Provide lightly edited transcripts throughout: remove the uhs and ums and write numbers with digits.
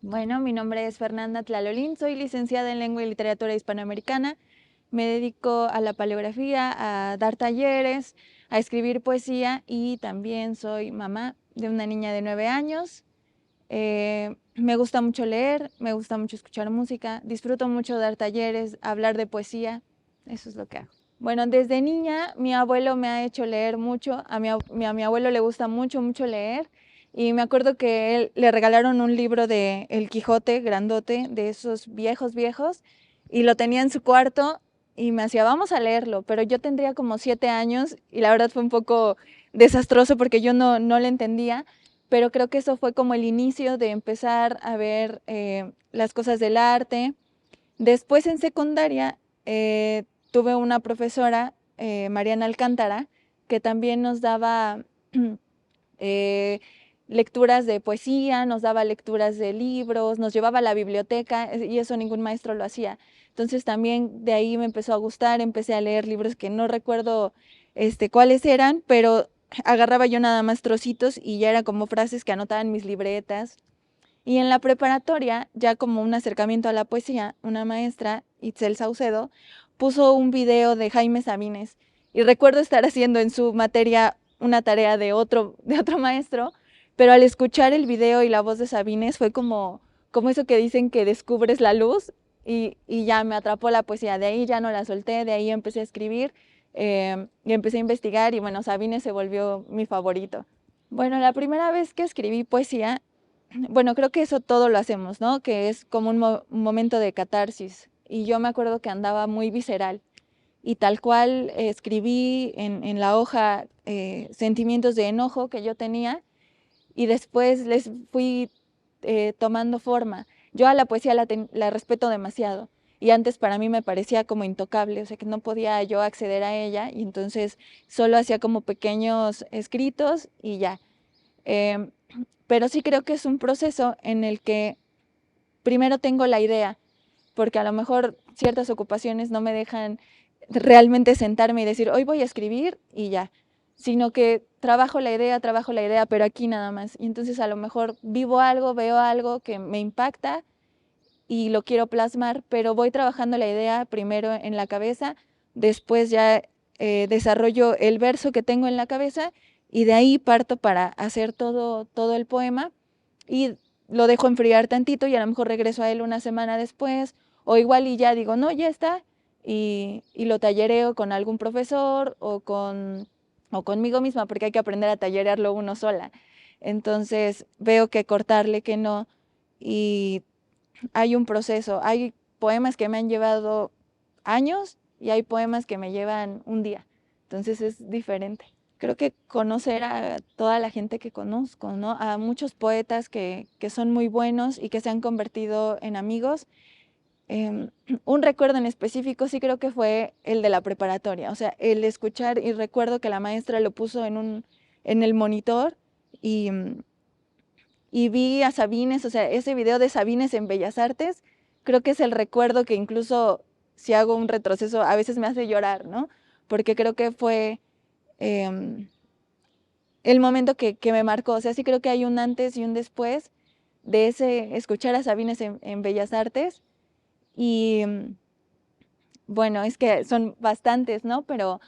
Bueno, mi nombre es Fernanda Tlalolín, soy licenciada en Lengua y Literatura Hispanoamericana. Me dedico a la paleografía, a dar talleres, a escribir poesía y también soy mamá de una niña de 9 años. Me gusta mucho leer, me gusta mucho escuchar música, disfruto mucho dar talleres, hablar de poesía, eso es lo que hago. Bueno, desde niña mi abuelo me ha hecho leer mucho, a mi abuelo le gusta mucho leer y me acuerdo que él le regalaron un libro de El Quijote grandote, de esos viejos, y lo tenía en su cuarto y me hacía, vamos a leerlo, pero yo tendría como 7 años y la verdad fue un poco desastroso porque yo no le entendía, pero creo que eso fue como el inicio de empezar a ver las cosas del arte. Después en secundaria tuve una profesora, Mariana Alcántara, que también nos daba eh, lecturas de poesía, nos daba lecturas de libros, nos llevaba a la biblioteca y eso ningún maestro lo hacía. Entonces también de ahí me empezó a gustar, empecé a leer libros que no recuerdo cuáles eran, pero agarraba yo nada más trocitos y ya era como frases que anotaba en mis libretas. Y en la preparatoria, ya como un acercamiento a la poesía, una maestra, Itzel Saucedo, puso un video de Jaime Sabines. Y recuerdo estar haciendo en su materia una tarea de otro maestro, pero al escuchar el video y la voz de Sabines fue como eso que dicen que descubres la luz y ya me atrapó la poesía. De ahí ya no la solté, de ahí empecé a escribir y empecé a investigar y bueno, Sabines se volvió mi favorito. Bueno, la primera vez que escribí poesía, bueno, creo que eso todo lo hacemos, ¿no? Que es como un momento de catarsis. Y yo me acuerdo que andaba muy visceral y tal cual escribí en la hoja sentimientos de enojo que yo tenía y después les fui tomando forma. Yo a la poesía la respeto demasiado y antes para mí me parecía como intocable, o sea que no podía yo acceder a ella y entonces solo hacía como pequeños escritos y ya. Em, pero sí creo que es un proceso en el que primero tengo la idea, porque a lo mejor ciertas ocupaciones no me dejan realmente sentarme y decir, hoy voy a escribir y ya, sino que trabajo la idea, pero aquí nada más. Y entonces a lo mejor vivo algo, veo algo que me impacta y lo quiero plasmar, pero voy trabajando la idea primero en la cabeza, después ya desarrollo el verso que tengo en la cabeza y de ahí parto para hacer todo el poema y lo dejo enfriar tantito y a lo mejor regreso a él una semana después o igual y ya digo, no, ya está y lo tallereo con algún profesor o conmigo misma porque hay que aprender a tallerearlo uno sola. Entonces veo que cortarle, que no y hay un proceso. Hay poemas que me han llevado años y hay poemas que me llevan un día. Entonces es diferente. Creo que conocer a toda la gente que conozco, ¿no? A muchos poetas que son muy buenos y que se han convertido en amigos. Eh, un recuerdo en específico sí creo que fue el de la preparatoria. O sea, el escuchar y recuerdo que la maestra lo puso en el monitor y, y vi a Sabines, o sea, ese video de Sabines en Bellas Artes, creo que es el recuerdo que incluso si hago un retroceso a veces me hace llorar, ¿no? Porque creo que fue eh, el momento que me marcó, o sea, sí creo que hay un antes y un después de ese escuchar a Sabines en Bellas Artes y bueno, es que son bastantes, ¿no? Pero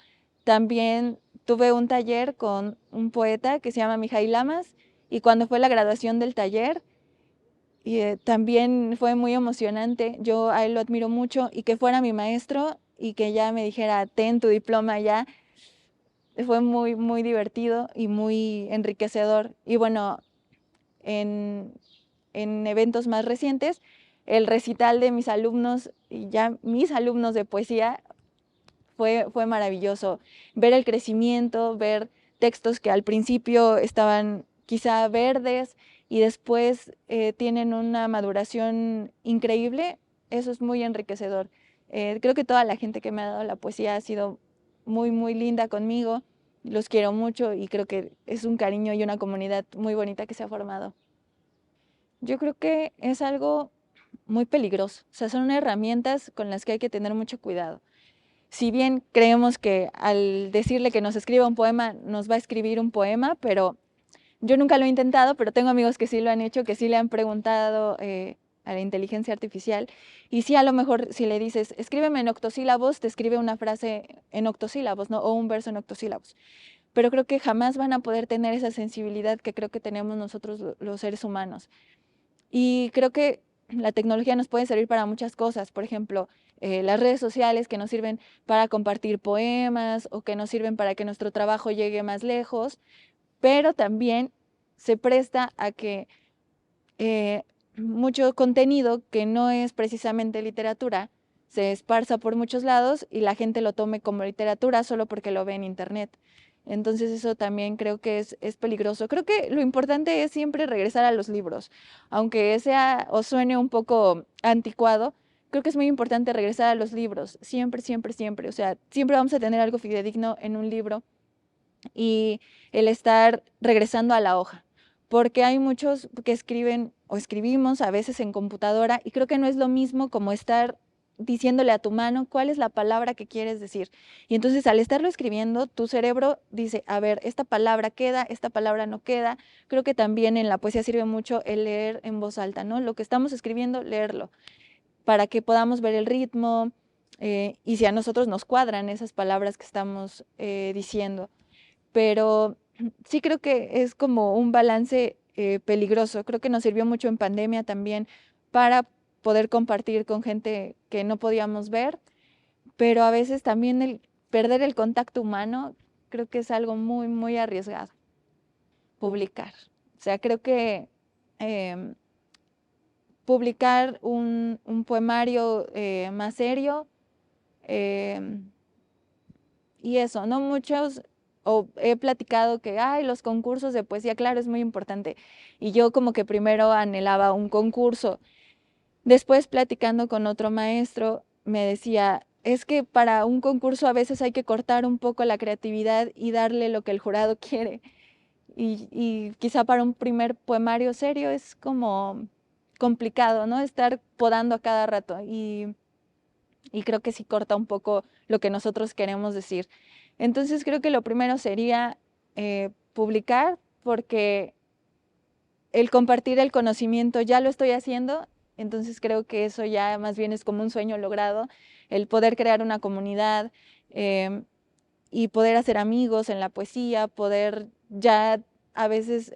también tuve un taller con un poeta que se llama Mijail Lamas y cuando fue la graduación del taller, y también fue muy emocionante. Yo a él lo admiro mucho y que fuera mi maestro y que ya me dijera, ten tu diploma ya, fue muy divertido y muy enriquecedor. Y bueno, en, en eventos más recientes, el recital de mis alumnos y ya mis alumnos de poesía fue maravilloso. Ver el crecimiento, ver textos que al principio estaban quizá verdes y después tienen una maduración increíble, eso es muy enriquecedor. Creo que toda la gente que me ha dado la poesía ha sido muy linda conmigo, los quiero mucho y creo que es un cariño y una comunidad muy bonita que se ha formado. Yo creo que es algo muy peligroso, o sea, son herramientas con las que hay que tener mucho cuidado. Si bien creemos que al decirle que nos escriba un poema, nos va a escribir un poema, pero Yo nunca lo he intentado, pero tengo amigos que sí lo han hecho, que sí le han preguntado a la inteligencia artificial. Y sí, a lo mejor si le dices, escríbeme en octosílabos, te escribe una frase en octosílabos, ¿no? O un verso en octosílabos. Pero creo que jamás van a poder tener esa sensibilidad que creo que tenemos nosotros los seres humanos. Y creo que la tecnología nos puede servir para muchas cosas. Por ejemplo, las redes sociales que nos sirven para compartir poemas o que nos sirven para que nuestro trabajo llegue más lejos, pero también se presta a que mucho contenido que no es precisamente literatura se esparza por muchos lados y la gente lo tome como literatura solo porque lo ve en internet. Entonces eso también creo que es peligroso. Creo que lo importante es siempre regresar a los libros, aunque sea o suene un poco anticuado. Creo que es muy importante regresar a los libros, siempre, siempre, siempre. O sea, siempre vamos a tener algo fidedigno en un libro y el estar regresando a la hoja, porque hay muchos que escriben o escribimos a veces en computadora y creo que no es lo mismo como estar diciéndole a tu mano cuál es la palabra que quieres decir. Y entonces al estarlo escribiendo, tu cerebro dice, a ver, esta palabra queda, esta palabra no queda. Creo que también en la poesía sirve mucho el leer en voz alta, ¿no? Lo que estamos escribiendo, leerlo, para que podamos ver el ritmo y si a nosotros nos cuadran esas palabras que estamos diciendo. Pero sí creo que es como un balance peligroso. Creo que nos sirvió mucho en pandemia también para poder compartir con gente que no podíamos ver, pero a veces también el perder el contacto humano creo que es algo muy, muy arriesgado. Publicar. O sea, creo que em, publicar un poemario más serio em, y eso, ¿no? Muchos, o he platicado que, ay, los concursos de poesía, claro, es muy importante. Y yo como que primero anhelaba un concurso. Después platicando con otro maestro, me decía, es que para un concurso a veces hay que cortar un poco la creatividad y darle lo que el jurado quiere. Y quizá para un primer poemario serio es como complicado, ¿no? Estar podando a cada rato. Y creo que sí corta un poco lo que nosotros queremos decir. Entonces creo que lo primero sería publicar, porque el compartir el conocimiento ya lo estoy haciendo, entonces creo que eso ya más bien es como un sueño logrado, el poder crear una comunidad y poder hacer amigos en la poesía, poder ya a veces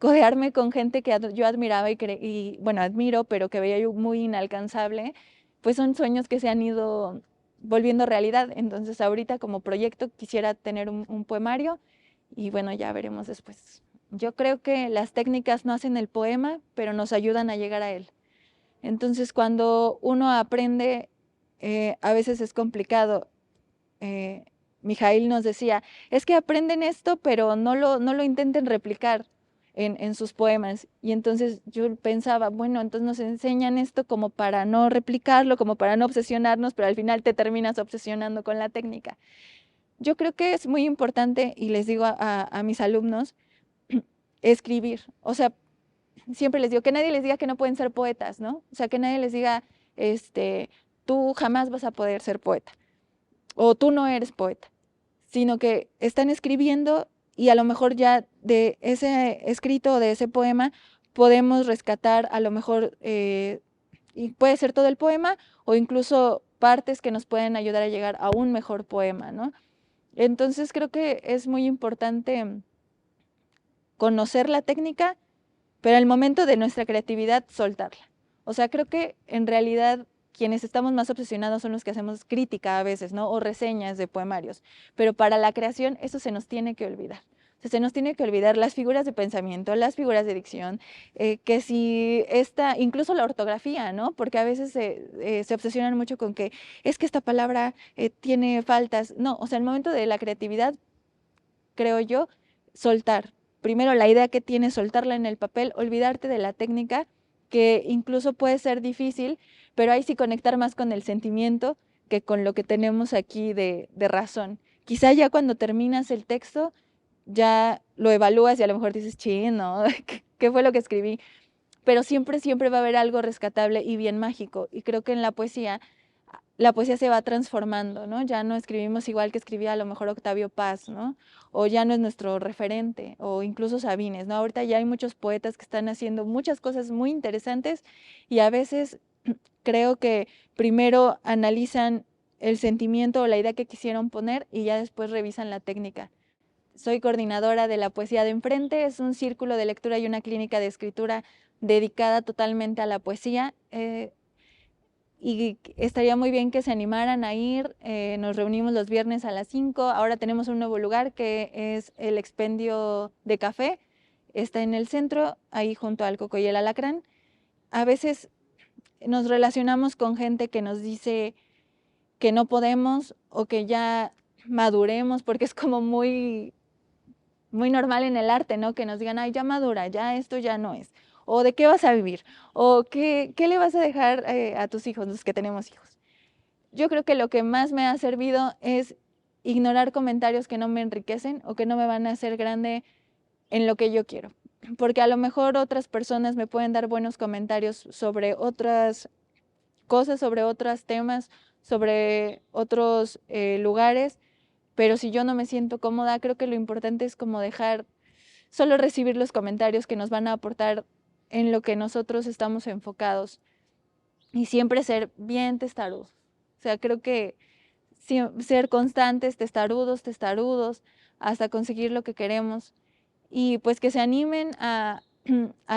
codearme con gente que yo admiraba y, bueno, admiro, pero que veía yo muy inalcanzable, pues son sueños que se han ido volviendo realidad. Entonces ahorita como proyecto quisiera tener un poemario y bueno, ya veremos después. Yo creo que las técnicas no hacen el poema, pero nos ayudan a llegar a él. Entonces cuando uno aprende, a veces es complicado. Eh, Mijail nos decía, es que aprenden esto, pero no lo intenten replicar en sus poemas. Y entonces yo pensaba, bueno, entonces nos enseñan esto como para no replicarlo, como para no obsesionarnos, pero al final te terminas obsesionando con la técnica. Yo creo que es muy importante, y les digo a mis alumnos, escribir. O sea, siempre les digo que nadie les diga que no pueden ser poetas, ¿no? O sea, que nadie les diga, tú jamás vas a poder ser poeta o tú no eres poeta, sino que están escribiendo y a lo mejor ya de ese escrito o de ese poema podemos rescatar a lo mejor, y puede ser todo el poema o incluso partes que nos pueden ayudar a llegar a un mejor poema, ¿no? Entonces creo que es muy importante conocer la técnica, pero al momento de nuestra creatividad soltarla. O sea, creo que en realidad quienes estamos más obsesionados son los que hacemos crítica a veces, ¿no? O reseñas de poemarios. Pero para la creación eso se nos tiene que olvidar. O sea, se nos tiene que olvidar las figuras de pensamiento, las figuras de dicción, que si esta, incluso la ortografía, ¿no? Porque a veces se obsesionan mucho con que es que esta palabra tiene faltas. No, o sea, el momento de la creatividad, creo yo, soltar. Primero la idea que tienes, soltarla en el papel, olvidarte de la técnica, que incluso puede ser difícil, pero ahí sí conectar más con el sentimiento que con lo que tenemos aquí de razón. Quizá ya cuando terminas el texto, ya lo evalúas y a lo mejor dices, chino, ¿qué fue lo que escribí? Pero siempre, siempre va a haber algo rescatable y bien mágico. Y creo que en la poesía la poesía se va transformando, ¿no? Ya no escribimos igual que escribía a lo mejor Octavio Paz, ¿no? O ya no es nuestro referente, o incluso Sabines, ¿no? Ahorita ya hay muchos poetas que están haciendo muchas cosas muy interesantes y a veces creo que primero analizan el sentimiento o la idea que quisieron poner y ya después revisan la técnica. Soy coordinadora de La Poesía de Enfrente, es un círculo de lectura y una clínica de escritura dedicada totalmente a la poesía. Y estaría muy bien que se animaran a ir. Nos reunimos los viernes a las 5. Ahora tenemos un nuevo lugar que es el Expendio de Café. Está en el centro, ahí junto al Coco y el Alacrán. A veces nos relacionamos con gente que nos dice que no podemos o que ya maduremos, porque es como muy normal en el arte, ¿no? Que nos digan, ay, ya madura, ya esto ya no es. O de qué vas a vivir, o qué le vas a dejar a tus hijos, los que tenemos hijos. Yo creo que lo que más me ha servido es ignorar comentarios que no me enriquecen o que no me van a hacer grande en lo que yo quiero. Porque a lo mejor otras personas me pueden dar buenos comentarios sobre otras cosas, sobre otros temas, sobre otros lugares, pero si yo no me siento cómoda, creo que lo importante es como dejar, solo recibir los comentarios que nos van a aportar en lo que nosotros estamos enfocados y siempre ser bien testarudos. O sea, creo que ser constantes, testarudos, hasta conseguir lo que queremos. Y pues que se animen a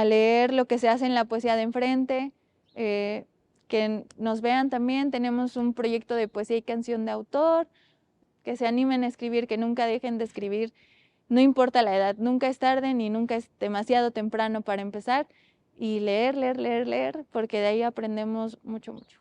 leer lo que se hace en La Poesía de Enfrente, que nos vean también. Tenemos un proyecto de poesía y canción de autor, que se animen a escribir, que nunca dejen de escribir. No importa la edad, nunca es tarde ni nunca es demasiado temprano para empezar y leer, porque de ahí aprendemos mucho, mucho.